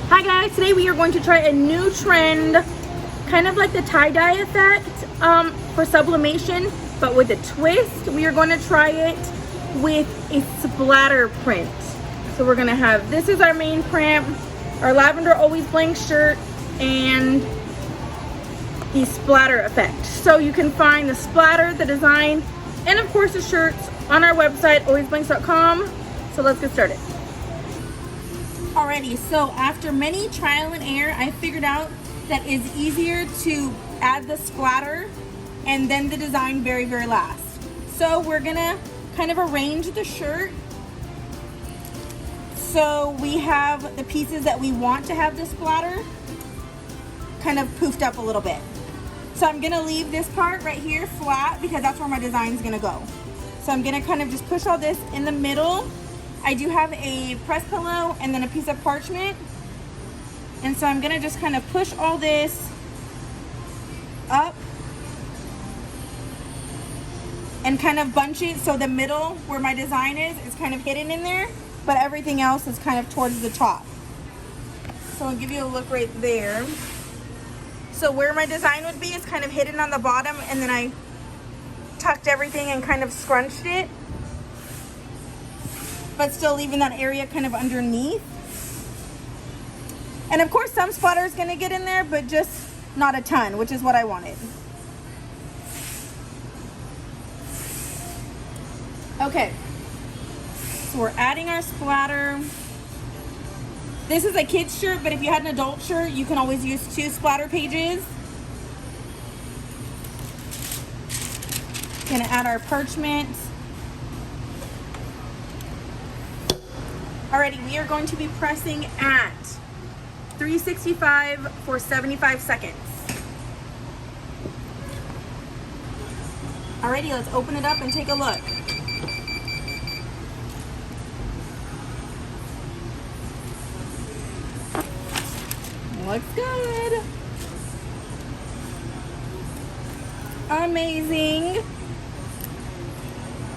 Hi guys, today we are going to try a new trend, kind of like the tie-dye effect for sublimation, but with a twist. We are going to try it with a splatter print. So we're gonna have, this is our main print, our lavender always blank shirt, and the splatter effect. So you can find the splatter, the design, and of course the shirts on our website, alwaysblanks.com. So let's get started. Alrighty, so after many trial and error, I figured out that it's easier to add the splatter and then the design very last. So we're gonna kind of arrange the shirt so we have the pieces that we want to have the splatter kind of poofed up a little bit. So I'm gonna leave this part right here flat because that's where my design is gonna go. So I'm gonna kind of just push all this in the middle. I do have a press pillow and then a piece of parchment. And so I'm gonna just kind of push all this up and kind of bunch it so the middle where my design is kind of hidden in there, but everything else is kind of towards the top. So I'll give you a look right there. So where my design would be is kind of hidden on the bottom, and then I tucked everything and kind of scrunched it, but still leaving that area kind of underneath. And of course some splatter is gonna get in there, but just not a ton, which is what I wanted. Okay, so we're adding our splatter. This is a kid's shirt, but if you had an adult shirt, you can always use 2 splatter pages. Gonna add our parchment. Alrighty, we are going to be pressing at 365 for 75 seconds. Alrighty, let's open it up and take a look. Looks good. Amazing.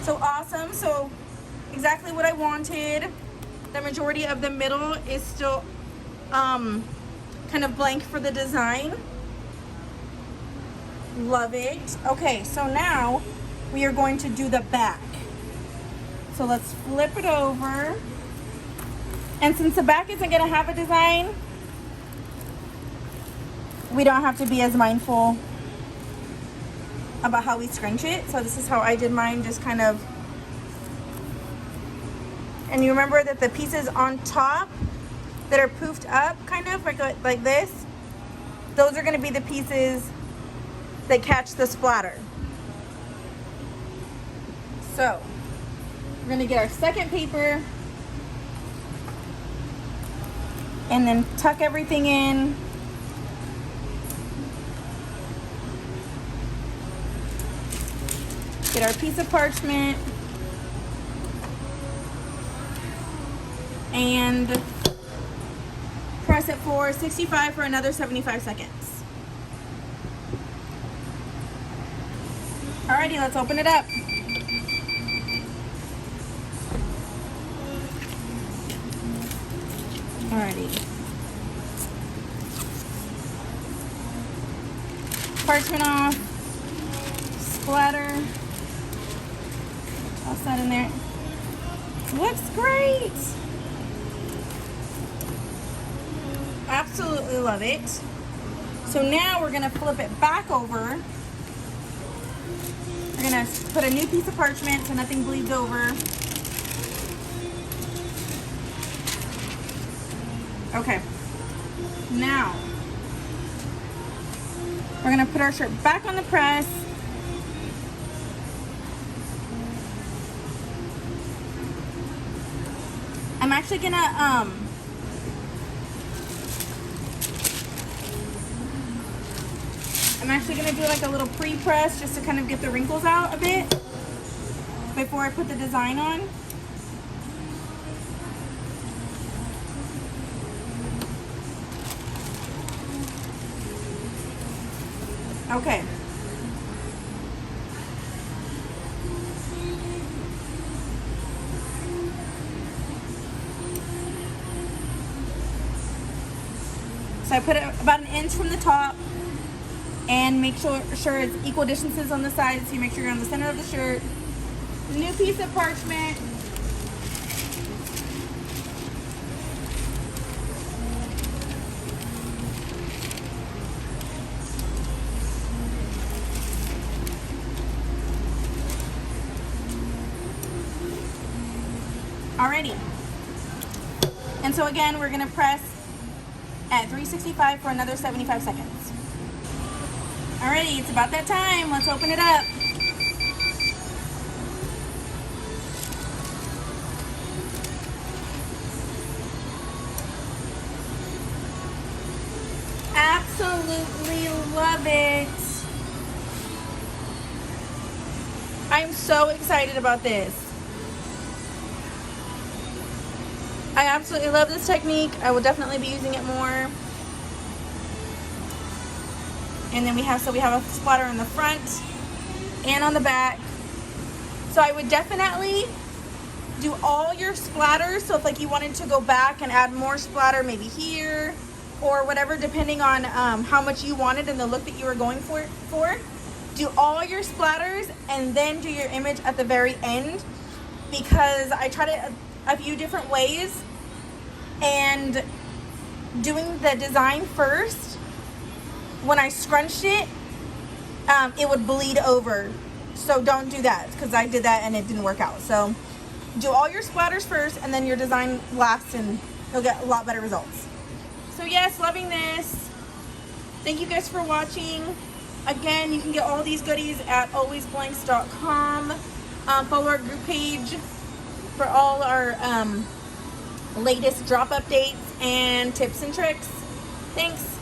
So awesome. So exactly what I wanted. The majority of the middle is still kind of blank for the design. Love it. Okay, so now we are going to do the back. So let's flip it over. And since the back isn't going to have a design, we don't have to be as mindful about how we scrunch it. So this is how I did mine, just kind of. And you remember that the pieces on top that are poofed up, kind of like this, those are gonna be the pieces that catch the splatter. So we're gonna get our second paper and then tuck everything in. Get our piece of parchment and press it for 65 for another 75 seconds. Alrighty, let's open it up. Alrighty. Parchment off, splatter. Toss that in there. Looks great. Absolutely love it. So now we're gonna flip it back over. We're gonna put a new piece of parchment so nothing bleeds over. Okay. Now we're gonna put our shirt back on the press. I'm actually gonna do like a little pre-press just to kind of get the wrinkles out a bit before I put the design on. Okay. So I put it about an inch from the top, and make sure it's equal distances on the sides, so you make sure you're on the center of the shirt. New piece of parchment. Alrighty. And so again, we're gonna press at 365 for another 75 seconds. Alrighty, it's about that time. Let's open it up. Absolutely love it. I'm so excited about this. I absolutely love this technique. I will definitely be using it more. And then we have a splatter in the front and on the back. So I would definitely do all your splatters. So if like you wanted to go back and add more splatter, maybe here or whatever, depending on how much you wanted and the look that you were going for, do all your splatters and then do your image at the very end, because I tried it a few different ways, and doing the design first, when I scrunched it, it would bleed over. So don't do that, because I did that and it didn't work out. So do all your splatters first and then your design last, and you'll get a lot better results. So yes, loving this. Thank you guys for watching. Again, you can get all these goodies at alwaysblanks.com. Follow our group page for all our latest drop updates and tips and tricks. Thanks.